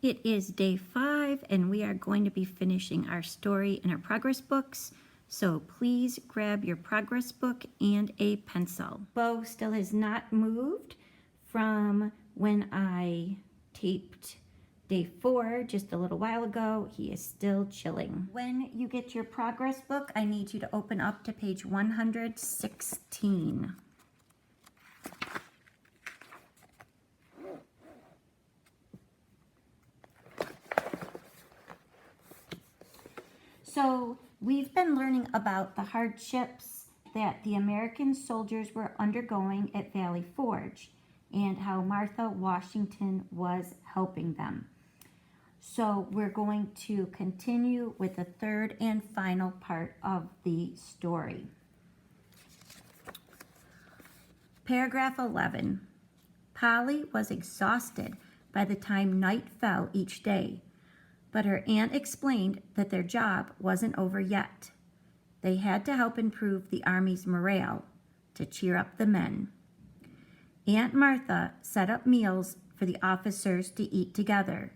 It is day 5, and we are going to be finishing our story in our progress books. So please grab your progress book and a pencil. Bo still has not moved from when I taped day 4 just a little while ago. He is still chilling. When you get your progress book, I need you to open up to page 116. So we've been learning about the hardships that the American soldiers were undergoing at Valley Forge and how Martha Washington was helping them. So we're going to continue with the third and final part of the story. Paragraph 11. Polly was exhausted by the time night fell each day, but her aunt explained that their job wasn't over yet. They had to help improve the Army's morale to cheer up the men. Aunt Martha set up meals for the officers to eat together.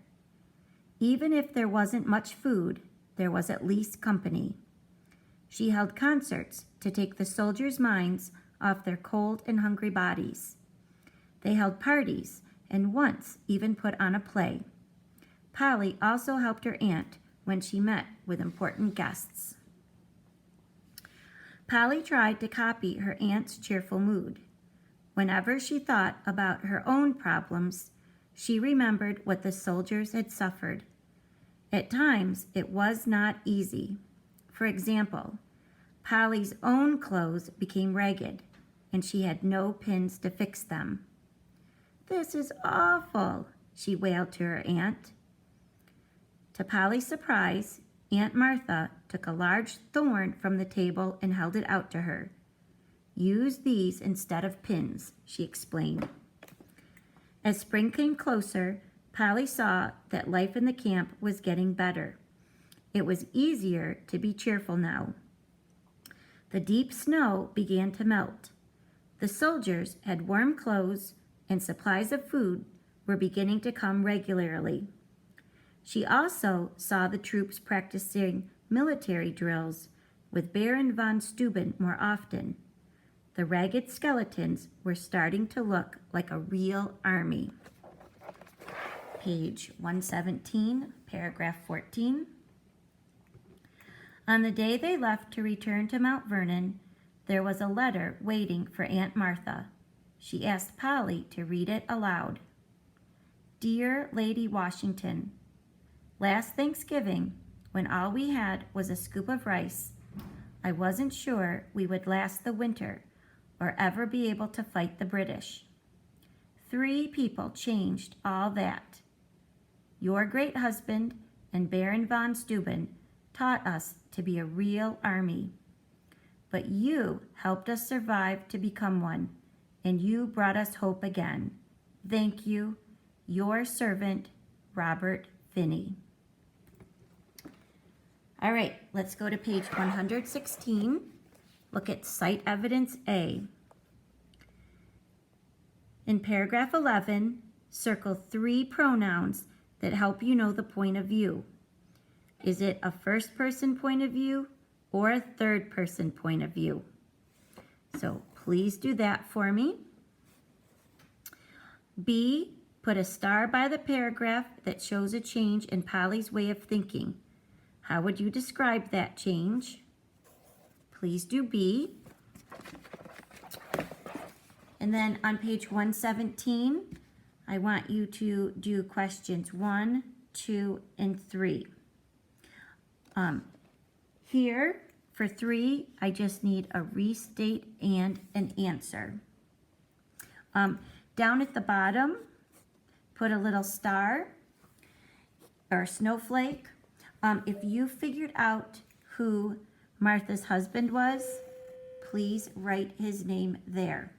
Even if there wasn't much food, there was at least company. She held concerts to take the soldiers' minds off their cold and hungry bodies. They held parties and once even put on a play. Polly also helped her aunt when she met with important guests. Polly tried to copy her aunt's cheerful mood. Whenever she thought about her own problems, she remembered what the soldiers had suffered. At times, it was not easy. For example, Polly's own clothes became ragged, and she had no pins to fix them. "This is awful," she wailed to her aunt. To Polly's surprise, Aunt Martha took a large thorn from the table and held it out to her. "Use these instead of pins," she explained. As spring came closer, Polly saw that life in the camp was getting better. It was easier to be cheerful now. The deep snow began to melt. The soldiers had warm clothes, and supplies of food were beginning to come regularly. She also saw the troops practicing military drills with Baron von Steuben more often. The ragged skeletons were starting to look like a real army. Page 117, paragraph 14. On the day they left to return to Mount Vernon, there was a letter waiting for Aunt Martha. She asked Polly to read it aloud. "Dear Lady Washington, last Thanksgiving, when all we had was a scoop of rice, I wasn't sure we would last the winter or ever be able to fight the British. 3 people changed all that. Your great husband and Baron von Steuben taught us to be a real army. But you helped us survive to become one, and you brought us hope again. Thank you, your servant, Robert Finney." All right, let's go to page 116. Look at Cite Evidence A. In paragraph 11, circle 3 pronouns that help you know the point of view. Is it a first-person point of view or a third-person point of view? So please do that for me. B, put a star by the paragraph that shows a change in Polly's way of thinking. How would you describe that change? Please do B. And then on page 117, I want you to do questions 1, 2, and 3. Here, for 3, I just need a restate and an answer. Down at the bottom, put a little star or snowflake. If you figured out who Martha's husband was, please write his name there.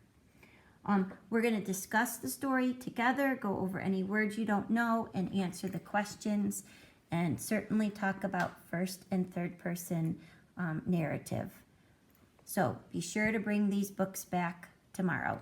We're going to discuss the story together, go over any words you don't know, and answer the questions, and certainly talk about first and third person narrative. So be sure to bring these books back tomorrow.